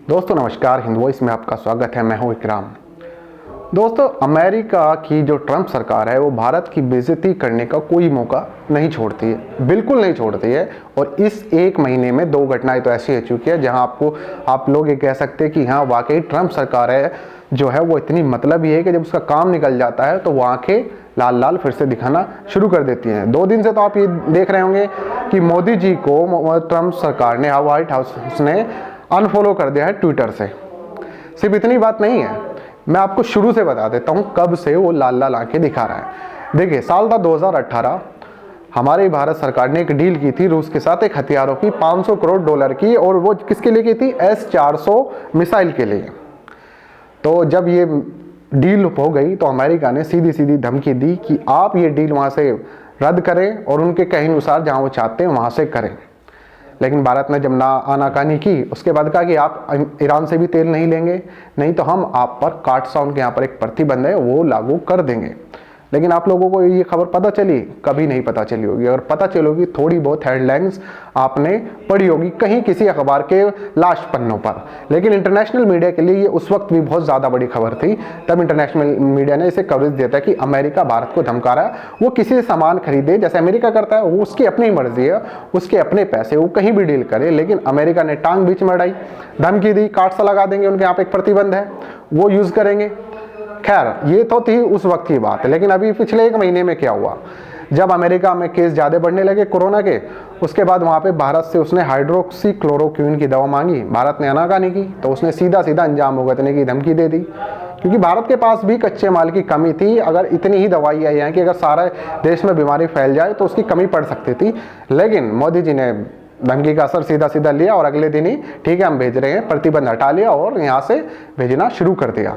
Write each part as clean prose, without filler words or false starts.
दोस्तों नमस्कार, हिंद वॉइस में आपका स्वागत है। मैं हूं इकराम। दोस्तों, अमेरिका की जो ट्रंप सरकार है वो भारत की बेइज्जती करने का कोई मौका नहीं छोड़ती है, बिल्कुल नहीं छोड़ती है। और इस एक महीने में 2 घटनाएं तो ऐसी हो चुकी है जहां आप लोग ये कह सकते हैं कि हाँ वाकई ट्रंप सरकार है जो है वो इतनी मतलबी है कि जब उसका काम निकल जाता है तो वो आंखें लाल लाल फिर से दिखाना शुरू कर देती हैं। 2 दिन से तो आप ये देख रहे होंगे कि मोदी जी को ट्रंप सरकार ने, व्हाइट हाउस ने अनफॉलो कर दिया है ट्विटर से। सिर्फ इतनी बात नहीं है, मैं आपको शुरू से बता देता हूं कब से वो लाल लाल आंखें दिखा रहा है। देखिए, साल था 2018, हमारी भारत सरकार ने एक डील की थी रूस के साथ, एक हथियारों की $500 करोड़ की, और वो किसके लिए की थी? S-400 मिसाइल के लिए। तो जब ये डील हो गई तो अमेरिका ने सीधी सीधी धमकी दी कि आप ये डील वहां से रद्द करें और उनके कहे अनुसार जहां वो चाहते हैं वहां से करें। लेकिन भारत ने जब आनाकानी की, उसके बाद कहा कि आप ईरान से भी तेल नहीं लेंगे, नहीं तो हम आप पर कार्टसाउन के यहाँ पर एक प्रतिबंध है वो लागू कर देंगे। लेकिन आप लोगों को ये खबर पता चली? कभी नहीं पता चली होगी। अगर पता चली होगी, थोड़ी बहुत हेडलाइंस आपने पढ़ी होगी कहीं किसी अखबार के लास्ट पन्नों पर। लेकिन इंटरनेशनल मीडिया के लिए ये उस वक्त भी बहुत ज़्यादा बड़ी खबर थी। तब इंटरनेशनल मीडिया ने इसे कवरेज दिया था कि अमेरिका भारत को धमका रहा है, वो किसी से सामान खरीदे जैसे अमेरिका करता है, वो उसकी अपनी मर्जी है, उसके अपने पैसे, वो कहीं भी डील करे। लेकिन अमेरिका ने टांग बीच में अड़ाई, धमकी दी, कार्ड्स लगा देंगे, उनके यहाँ पे एक प्रतिबंध है, वो यूज़ करेंगे। खैर, ये तो थी उस वक्त की बात। लेकिन अभी पिछले 1 महीने में क्या हुआ? जब अमेरिका में केस ज़्यादा बढ़ने लगे कोरोना के, उसके बाद वहाँ पे भारत से उसने हाइड्रोक्सी क्लोरोक्विन की दवा मांगी। भारत ने आनाकानी की तो उसने सीधा सीधा अंजाम भुगतने की धमकी दे दी, क्योंकि भारत के पास भी कच्चे माल की कमी थी। अगर इतनी ही दवाई आई है कि अगर सारे देश में बीमारी फैल जाए तो उसकी कमी पड़ सकती थी। लेकिन मोदी जी ने धमकी का असर सीधा सीधा लिया और अगले दिन ही ठीक है हम भेज रहे हैं, प्रतिबंध हटा लिया और यहाँ से भेजना शुरू कर दिया।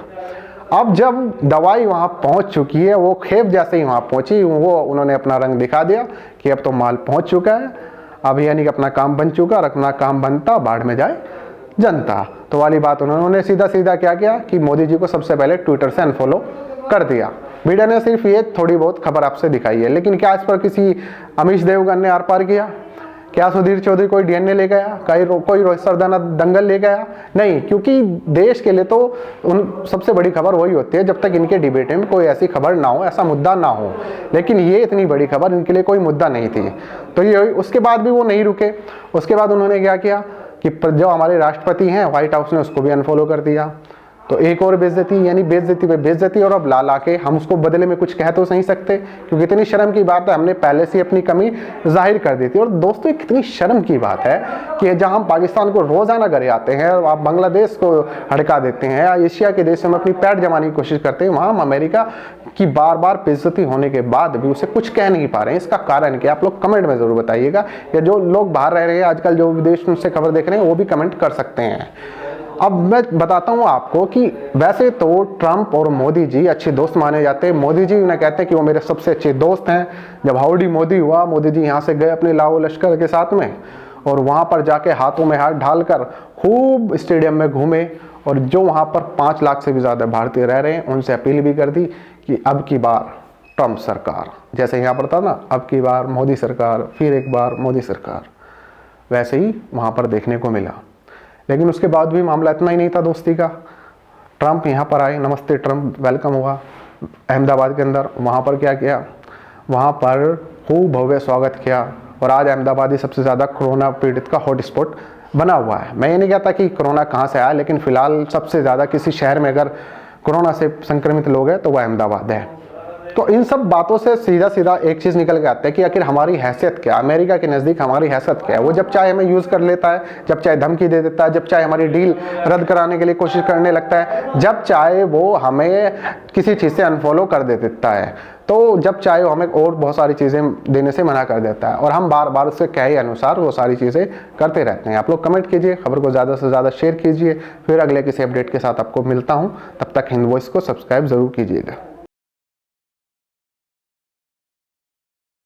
अब जब दवाई वहाँ पहुँच चुकी है, वो खेप जैसे ही वहाँ पहुँची, वो उन्होंने अपना रंग दिखा दिया कि अब तो माल पहुँच चुका है, अब यानी कि अपना काम बन चुका, और अपना काम बनता बाढ़ में जाए जनता। तो वाली बात उन्होंने सीधा सीधा क्या किया कि मोदी जी को सबसे पहले ट्विटर से अनफॉलो कर दिया। मीडिया ने सिर्फ ये थोड़ी बहुत खबर आपसे दिखाई है, लेकिन क्या इस पर किसी अमीश देवगन ने आर पार किया? क्या सुधीर चौधरी कोई डीएनए ले गया? कोई रोहित सरदाना दंगल ले गया? नहीं, क्योंकि देश के लिए तो उन सबसे बड़ी खबर वही होती है जब तक इनके डिबेट में कोई ऐसी खबर ना हो, ऐसा मुद्दा ना हो। लेकिन ये इतनी बड़ी खबर इनके लिए कोई मुद्दा नहीं थी। तो ये उसके बाद भी वो नहीं रुके। उसके बाद उन्होंने क्या किया कि जो हमारे राष्ट्रपति हैं व्हाइट हाउस ने उसको भी अनफॉलो कर दिया। तो एक और बेइज्जती, यानी बेइज्जती पे बेइज्जती। और अब ला ला के हम उसको बदले में कुछ कह तो नहीं सकते, क्योंकि इतनी शर्म की बात है, हमने पहले से अपनी कमी जाहिर कर दी थी। और दोस्तों, कितनी शर्म की बात है कि जहां हम पाकिस्तान को रोजाना करे आते हैं और आप बांग्लादेश को हड़का देते हैं या एशिया के देशों में अपनी पैठ जमाने की कोशिश करते हैं, वहां हम अमेरिका की बार बार बेइज्जती होने के बाद भी उसे कुछ कह नहीं पा रहे हैं। इसका कारण क्या? आप लोग कमेंट में जरूर बताइएगा, या जो लोग बाहर रह रहे हैं आजकल, जो विदेश से खबर देख रहे हैं, वो भी कमेंट कर सकते हैं। अब मैं बताता हूँ आपको कि वैसे तो ट्रंप और मोदी जी अच्छे दोस्त माने जाते हैं। मोदी जी उन्हें कहते हैं कि वो मेरे सबसे अच्छे दोस्त हैं। जब हाउडी मोदी हुआ, मोदी जी यहाँ से गए अपने लाओ लश्कर के साथ में, और वहाँ पर जाके हाथों में हाथ डालकर खूब स्टेडियम में घूमे, और जो वहाँ पर 5 लाख से भी ज़्यादा भारतीय रह रहे हैं उनसे अपील भी कर दी कि अब की बार ट्रंप सरकार, जैसे यहाँ पर था ना, अब की बार मोदी सरकार, फिर एक बार मोदी सरकार, वैसे ही वहाँ पर देखने को मिला। लेकिन उसके बाद भी मामला इतना ही नहीं था दोस्ती का। ट्रंप यहाँ पर आए, नमस्ते ट्रंप, वेलकम हुआ अहमदाबाद के अंदर। वहाँ पर क्या किया? वहाँ पर खूब भव्य स्वागत किया, और आज अहमदाबाद ही सबसे ज़्यादा कोरोना पीड़ित का हॉटस्पॉट बना हुआ है। मैं ये नहीं कहता कि कोरोना कहाँ से आया, लेकिन फिलहाल सबसे ज़्यादा किसी शहर में अगर कोरोना से संक्रमित लोग हैं तो वह अहमदाबाद है। तो इन सब बातों से सीधा सीधा एक चीज़ निकल के आता है कि आखिर हमारी हैसियत क्या, अमेरिका के नज़दीक हमारी हैसियत क्या है। वो जब चाहे हमें यूज़ कर लेता है, जब चाहे धमकी दे देता है, जब चाहे हमारी डील रद्द कराने के लिए कोशिश करने लगता है, जब चाहे वो हमें किसी चीज़ से अनफॉलो कर दे देता है, तो जब चाहे वो हमें और बहुत सारी चीज़ें देने से मना कर देता है, और हम बार बार उसके कहे अनुसार वो सारी चीज़ें करते रहते हैं। आप लोग कमेंट कीजिए, खबर को ज़्यादा से ज़्यादा शेयर कीजिए। फिर अगले किसी अपडेट के साथ आपको मिलता हूँ, तब तक हिंद वॉइस को सब्सक्राइब ज़रूर कीजिएगा।